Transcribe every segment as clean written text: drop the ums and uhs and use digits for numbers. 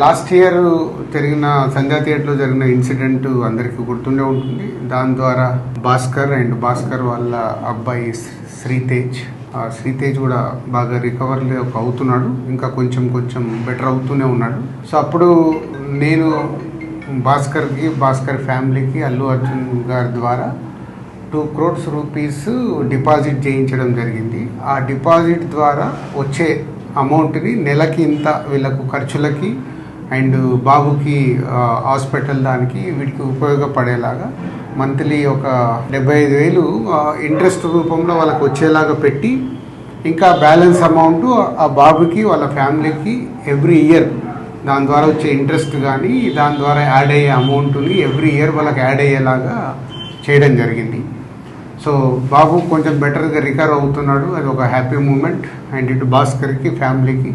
Last year జరిగిన సంధ్యా థియేటర్లో జరిగిన ఇన్సిడెంట్ అందరికీ గుర్తుండే ఉంటుంది. దాని ద్వారా భాస్కర్ వాళ్ళ అబ్బాయి శ్రీతేజ్ కూడా బాగా రికవర్ అవుతున్నాడు, ఇంకా కొంచెం బెటర్ అవుతూనే ఉన్నాడు. సో అప్పుడు నేను భాస్కర్ ఫ్యామిలీకి అల్లు అర్జున్ గారి ద్వారా 2 crores రూపీస్ డిపాజిట్ చేయించడం జరిగింది. ఆ డిపాజిట్ ద్వారా వచ్చే అమౌంట్ని నెలకి ఇంత వీళ్ళకు ఖర్చులకి అండ్ బాబుకి హాస్పిటల్ దానికి వీటికి ఉపయోగపడేలాగా మంత్లీ ఒక 75,000 ఇంట్రెస్ట్ రూపంలో వాళ్ళకి వచ్చేలాగా పెట్టి, ఇంకా బ్యాలెన్స్ అమౌంట్ ఆ బాబుకి వాళ్ళ ఫ్యామిలీకి ఎవ్రీ ఇయర్ దాని ద్వారా వచ్చే ఇంట్రెస్ట్ కానీ దాని ద్వారా యాడ్ అయ్యే అమౌంట్ని ఎవ్రీ ఇయర్ వాళ్ళకి యాడ్ అయ్యేలాగా చేయడం జరిగింది. సో బాబు కొంచెం బెటర్గా రికవర్ అవుతున్నాడు, అది ఒక హ్యాపీ మూమెంట్. అండ్ ఇటు భాస్కర్కి ఫ్యామిలీకి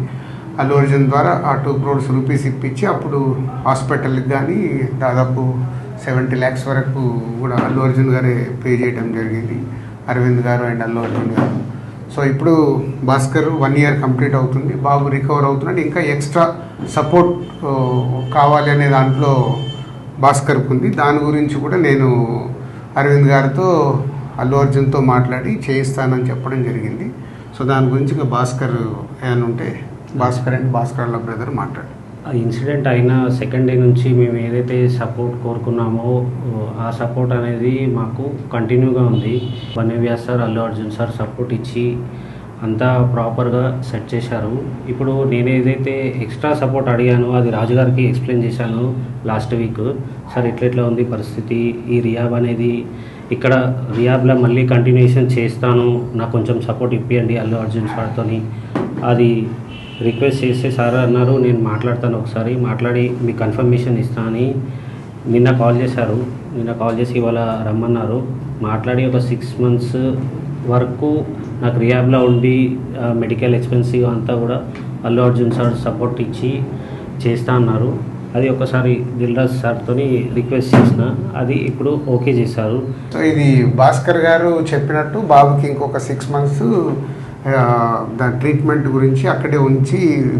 అల్లు అర్జున్ ద్వారా ఆ 2 crores రూపీస్ ఇప్పించి అప్పుడు హాస్పిటల్కి కానీ దాదాపు 70 lakhs వరకు కూడా అల్లు అర్జున్ గారే పే చేయడం జరిగింది, అరవింద్ గారు అండ్ అల్లు అర్జున్ గారు. సో ఇప్పుడు భాస్కర్ 1 year కంప్లీట్ అవుతుంది, బాబు రికవర్ అవుతున్నాడు. ఇంకా ఎక్స్ట్రా సపోర్ట్ కావాలి అనే దాంట్లో భాస్కర్కి ఉంది. దాని గురించి కూడా నేను అరవింద్ గారితో అల్లు అర్జున్తో మాట్లాడి చేయిస్తానని చెప్పడం జరిగింది. సో దాని గురించి ఇంకా భాస్కర్ ఏమైనా ఉంటే భాస్కర్ వాళ్ళ బ్రదర్ మాట్లాడు. ఆ ఇన్సిడెంట్ అయిన సెకండ్ డే నుంచి మేము ఏదైతే సపోర్ట్ కోరుకున్నామో ఆ సపోర్ట్ అనేది మాకు కంటిన్యూగా ఉంది. వన్యవ్యాస్ sir, Allu Arjun sir support ఇచ్చి అంతా ప్రాపర్గా సెట్ చేశారు. ఇప్పుడు నేను ఏదైతే ఎక్స్ట్రా సపోర్ట్ అడిగానో అది రాజుగారికి ఎక్స్ప్లెయిన్ చేశాను లాస్ట్ వీక్. సార్ ఇట్లా ఉంది పరిస్థితి, ఈ రియాబ్ అనేది ఇక్కడ రియాబ్లో మళ్ళీ కంటిన్యూషన్ చేస్తాను, నాకు కొంచెం సపోర్ట్ ఇప్పియండి అల్లు అర్జున్ సార్తో అది రిక్వెస్ట్ చేస్తే సార్ అన్నారు నేను మాట్లాడతాను, ఒకసారి మాట్లాడి మీకు కన్ఫర్మేషన్ ఇస్తానని నిన్న కాల్ చేశారు. నిన్న కాల్ చేసి ఇవాళ రమ్మన్నారు. మాట్లాడి ఒక 6 months వరకు నాకు రియాబ్లో ఉండి మెడికల్ ఎక్స్పెన్సివ్ అంతా కూడా అల్లు అర్జున్ సార్ సపోర్ట్ ఇచ్చి చేస్తా అన్నారు. అది ఒకసారి దిల్రాజ్ సార్తో రిక్వెస్ట్ చేసిన, అది ఇప్పుడు ఓకే చేశారు. సో ఇది భాస్కర్ గారు చెప్పినట్టు బాబుకి ఇంకొక 6 months దాని ట్రీట్మెంట్ గురించి అక్కడే ఉంచి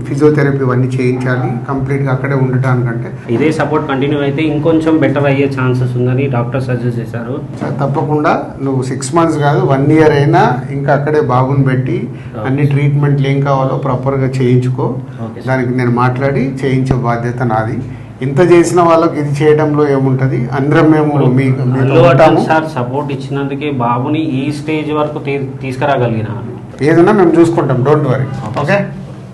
ఫిజియోథెరపీ ఇవన్నీ చేయించాలి, కంప్లీట్గా అక్కడే ఉండటానికంటే. ఇదే సపోర్ట్ కంటిన్యూ అయితే ఇంకొంచెం బెటర్ అయ్యే ఛాన్సెస్ ఉందని డాక్టర్ సజెస్ట్ చేశారు. తప్పకుండా నువ్వు 6 months కాదు 1 year అయినా ఇంకా అక్కడే బాబుని పెట్టి అన్ని ట్రీట్మెంట్లు ఏం కావాలో ప్రాపర్గా చేయించుకో. దానికి నేను మాట్లాడి చేయించే బాధ్యత నాది. ఇంత చేసిన వాళ్ళకి ఇది చేయడంలో ఏముంటుంది, అందరం మేము సార్ సపోర్ట్ ఇచ్చినందుకే బాబుని ఈ స్టేజ్ వరకు తీసుకురాగలిగిన. ఏదైనా మేము చూసుకుంటాం, డోంట్ వరీ. ఓకే.